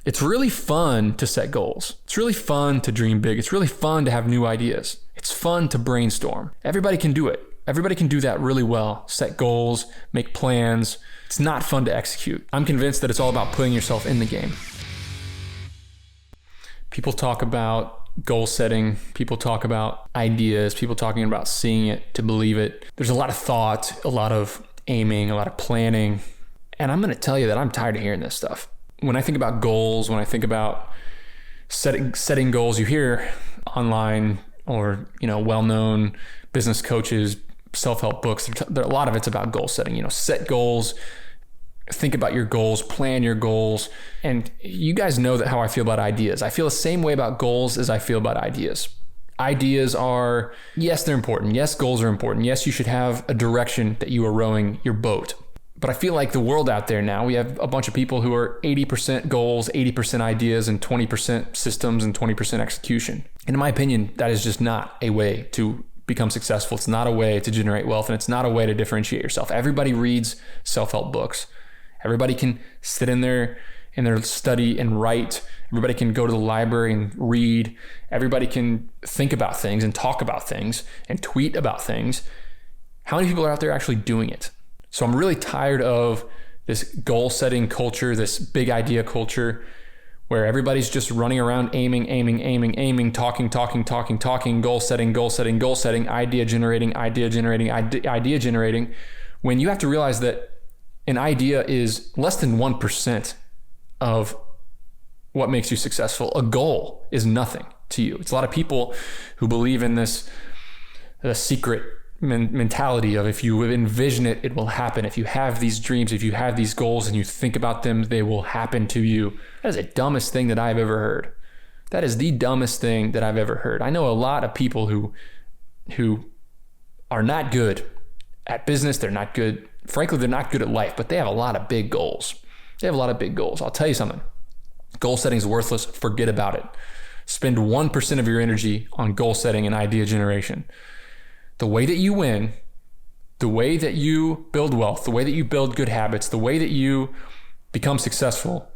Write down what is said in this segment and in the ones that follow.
It's really fun to set goals. It's really fun to dream big. It's really fun to have new ideas. It's fun to brainstorm. Everybody can do it. Everybody can do that really well. Set goals, make plans. It's not fun to execute. I'm convinced that it's all about putting yourself in the game. People talk about goal setting. People talk about ideas. People talking about seeing it to believe it. There's a lot of thought, a lot of aiming, a lot of planning. And I'm going to tell you that I'm tired of hearing this stuff. When I think about goals, when I think about setting goals, you hear online or, well-known business coaches, self-help books, a lot of it's about goal setting. Set goals, think about your goals, plan your goals. And you guys know that how I feel about ideas. I feel the same way about goals as I feel about ideas. Ideas are, yes, they're important. Yes, goals are important. Yes, you should have a direction that you are rowing your boat. But I feel like the world out there now, we have a bunch of people who are 80% goals, 80% ideas, and 20% systems and 20% execution. And in my opinion, that is just not a way to become successful. It's not a way to generate wealth, and it's not a way to differentiate yourself. Everybody reads self-help books. Everybody can sit in their study and write. Everybody can go to the library and read. Everybody can think about things and talk about things and tweet about things. How many people are out there actually doing it? So I'm really tired of this goal setting culture, this big idea culture, where everybody's just running around aiming, talking, goal setting, idea generating, when you have to realize that an idea is less than 1% of what makes you successful. A goal is nothing to you. It's a lot of people who believe in this secret mentality of if you envision it, it will happen. If you have these dreams, if you have these goals and you think about them, they will happen to you. That is the dumbest thing that I've ever heard. That is the dumbest thing that I've ever heard. I know a lot of people who are not good at business. They're not good. Frankly, they're not good at life, but they have a lot of big goals. I'll tell you something. Goal setting is worthless. Forget about it. Spend 1% of your energy on goal setting and idea generation. The way that you win, the way that you build wealth, the way that you build good habits, the way that you become successful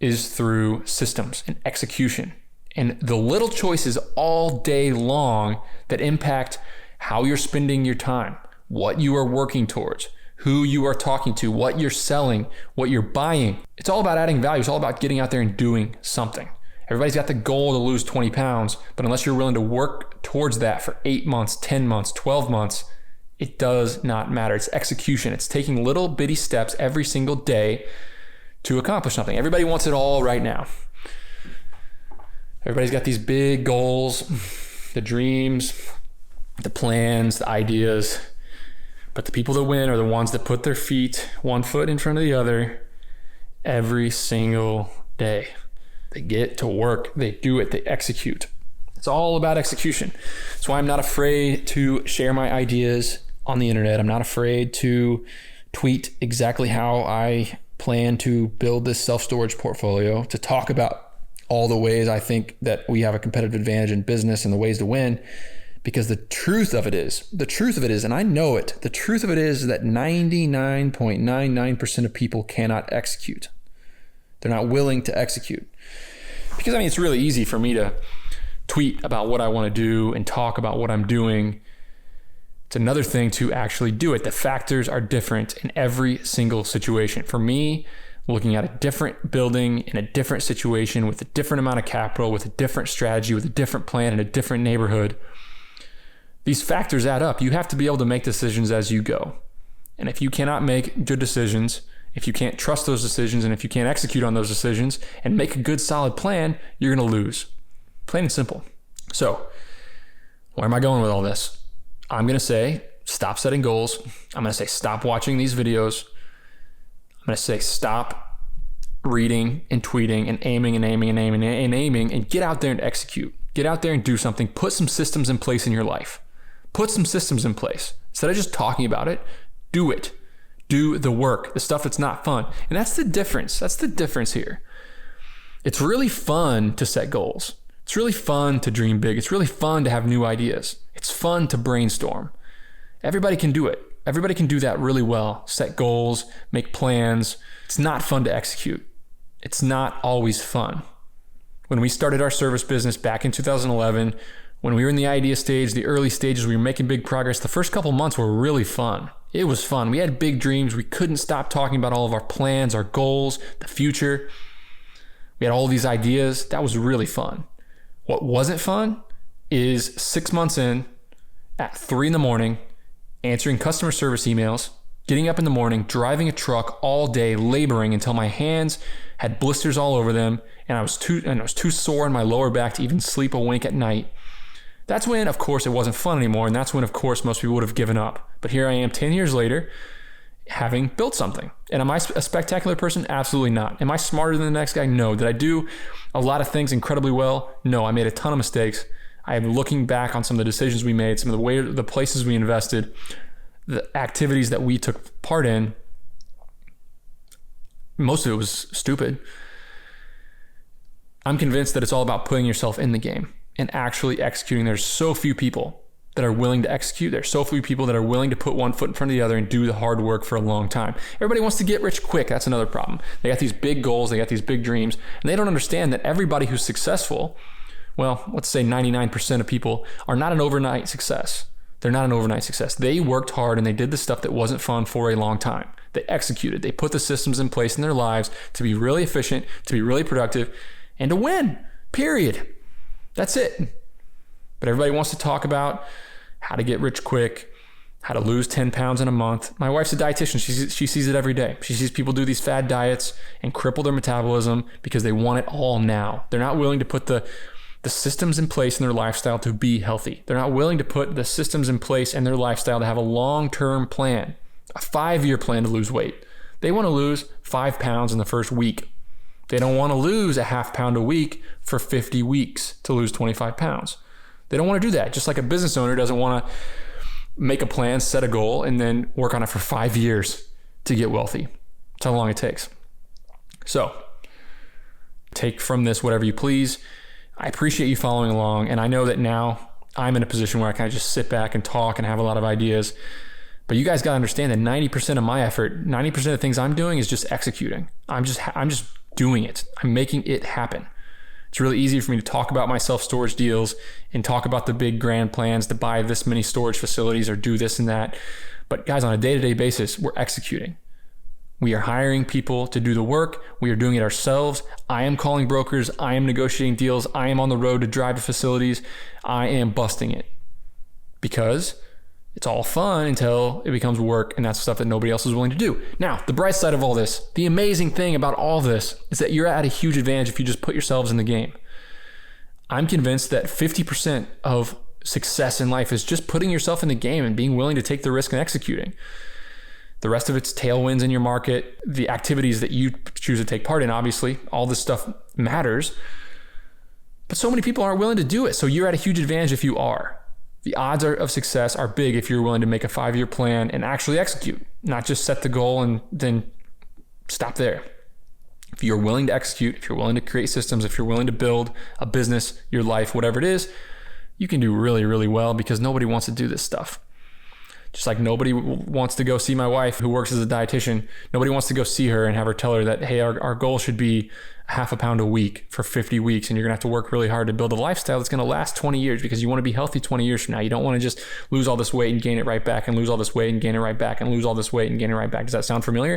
is through systems and execution. And the little choices all day long that impact how you're spending your time, what you are working towards, who you are talking to, what you're selling, what you're buying. It's all about adding value. It's all about getting out there and doing something. Everybody's got the goal to lose 20 pounds, but unless you're willing to work towards that for 8 months, 10 months, 12 months, it does not matter. It's execution. It's taking little bitty steps every single day to accomplish something. Everybody wants it all right now. Everybody's got these big goals, the dreams, the plans, the ideas, but the people that win are the ones that put their feet one foot in front of the other every single day. They get to work, they do it, they execute. It's all about execution. That's why I'm not afraid to share my ideas on the internet. I'm not afraid to tweet exactly how I plan to build this self-storage portfolio, to talk about all the ways I think that we have a competitive advantage in business and the ways to win. Because the truth of it is, and I know it, the truth of it is that 99.99% of people cannot execute. They're not willing to execute. Because it's really easy for me to tweet about what I want to do and talk about what I'm doing. It's another thing to actually do it. The factors are different in every single situation. For me, looking at a different building in a different situation with a different amount of capital, with a different strategy, with a different plan in a different neighborhood, these factors add up. You have to be able to make decisions as you go. And if you cannot make good decisions, if you can't trust those decisions, and if you can't execute on those decisions and make a good solid plan, you're going to lose. Plain and simple. So where am I going with all this? I'm going to say, stop setting goals. I'm going to say, stop watching these videos. I'm going to say, stop reading and tweeting and aiming and get out there and execute. Get out there and do something. Put some systems in place in your life. Put some systems in place. Instead of just talking about it, do it. Do the work, the stuff that's not fun. And that's the difference. That's the difference here. It's really fun to set goals. It's really fun to dream big. It's really fun to have new ideas. It's fun to brainstorm. Everybody can do it. Everybody can do that really well. Set goals, make plans. It's not fun to execute. It's not always fun. When we started our service business back in 2011, when we were in the idea stage, the early stages, we were making big progress. The first couple months were really fun. It was fun. We had big dreams. We couldn't stop talking about all of our plans, our goals, the future. We had all these ideas. That was really fun. What wasn't fun is 6 months in, at 3 a.m, answering customer service emails, getting up in the morning, driving a truck all day, laboring until my hands had blisters all over them, and I was too sore in my lower back to even sleep a wink at night. That's when, of course, it wasn't fun anymore, and that's when, of course, most people would have given up. But here I am 10 years later, having built something. And am I a spectacular person? Absolutely not. Am I smarter than the next guy? No. Did I do a lot of things incredibly well? No. I made a ton of mistakes. I am looking back on some of the decisions we made, some of the places we invested, the activities that we took part in. Most of it was stupid. I'm convinced that it's all about putting yourself in the game and actually executing. There's so few people that are willing to execute. There's so few people that are willing to put one foot in front of the other and do the hard work for a long time. Everybody wants to get rich quick. That's another problem. They got these big goals, they got these big dreams, and they don't understand that everybody who's successful, well, let's say 99% of people, are not an overnight success. They're not an overnight success. They worked hard and they did the stuff that wasn't fun for a long time. They executed. They put the systems in place in their lives to be really efficient, to be really productive, and to win, period. That's it. But everybody wants to talk about how to get rich quick, how to lose 10 pounds in a month. My wife's a dietitian. She sees it every day. She sees people do these fad diets and cripple their metabolism because they want it all now. They're not willing to put the systems in place in their lifestyle to be healthy. They're not willing to put the systems in place in their lifestyle to have a long-term plan, a 5-year plan to lose weight. They want to lose 5 pounds in the first week. They don't want to lose a half pound a week for 50 weeks to lose 25 pounds. They don't want to do that. Just like a business owner doesn't want to make a plan, set a goal, and then work on it for 5 years to get wealthy. That's how long it takes. So take from this whatever you please. I appreciate you following along. And I know that now I'm in a position where I kind of just sit back and talk and have a lot of ideas. But you guys got to understand that 90% of my effort, 90% of the things I'm doing is just executing. I'm just doing it. I'm making it happen. It's really easy for me to talk about my self-storage deals and talk about the big grand plans to buy this many storage facilities or do this and that. But guys, on a day-to-day basis, we're executing. We are hiring people to do the work. We are doing it ourselves. I am calling brokers. I am negotiating deals. I am on the road to drive to facilities. I am busting it because it's all fun until it becomes work, and that's stuff that nobody else is willing to do. Now, the bright side of all this, the amazing thing about all this is that you're at a huge advantage if you just put yourselves in the game. I'm convinced that 50% of success in life is just putting yourself in the game and being willing to take the risk and executing. The rest of it's tailwinds in your market, the activities that you choose to take part in, obviously. All this stuff matters. But so many people aren't willing to do it. So you're at a huge advantage if you are. The odds of success are big if you're willing to make a 5-year plan and actually execute, not just set the goal and then stop there. If you're willing to execute, if you're willing to create systems, if you're willing to build a business, your life, whatever it is, you can do really, really well because nobody wants to do this stuff. Just like nobody wants to go see my wife who works as a dietitian. Nobody wants to go see her and have her tell her that, hey, our goal should be half a pound a week for 50 weeks. And you're gonna have to work really hard to build a lifestyle that's gonna last 20 years because you wanna be healthy 20 years from now. You don't wanna just lose all this weight and gain it right back and lose all this weight and gain it right back and lose all this weight and gain it right back. Does that sound familiar?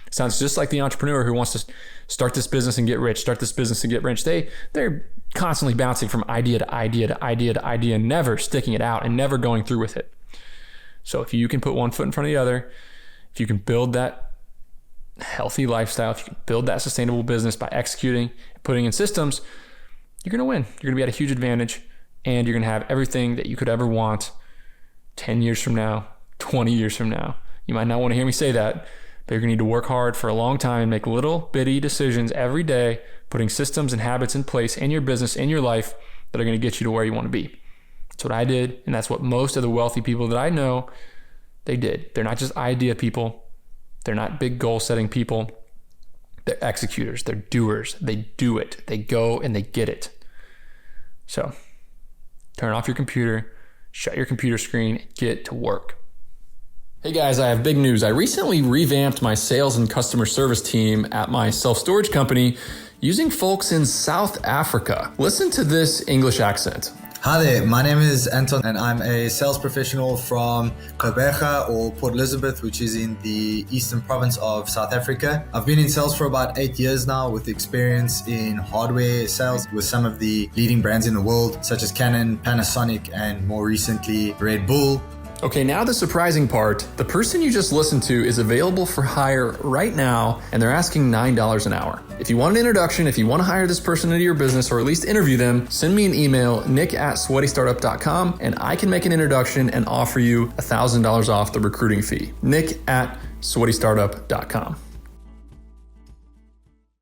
It sounds just like the entrepreneur who wants to start this business and get rich, start this business and get rich. They're constantly bouncing from idea to idea to idea to idea, never sticking it out and never going through with it. So if you can put one foot in front of the other, if you can build that healthy lifestyle, if you can build that sustainable business by executing and putting in systems, you're going to win. You're going to be at a huge advantage and you're going to have everything that you could ever want 10 years from now, 20 years from now. You might not want to hear me say that, but you're going to need to work hard for a long time and make little bitty decisions every day, putting systems and habits in place in your business, in your life that are going to get you to where you want to be. That's what I did, and that's what most of the wealthy people that I know, they did. They're not just idea people. They're not big goal-setting people. They're executors. They're doers. They do it. They go and they get it. So turn off your computer, shut your computer screen, get to work. Hey guys, I have big news. I recently revamped my sales and customer service team at my self-storage company using folks in South Africa. Listen to this English accent. Hi there, my name is Anton and I'm a sales professional from Gqeberha or Port Elizabeth, which is in the eastern province of South Africa. I've been in sales for about 8 years now with experience in hardware sales with some of the leading brands in the world, such as Canon, Panasonic, and more recently Red Bull. Okay, now the surprising part. The person you just listened to is available for hire right now, and they're asking $9 an hour. If you want an introduction, if you want to hire this person into your business or at least interview them, send me an email, nick@sweatystartup.com, and I can make an introduction and offer you $1,000 off the recruiting fee. nick@sweatystartup.com.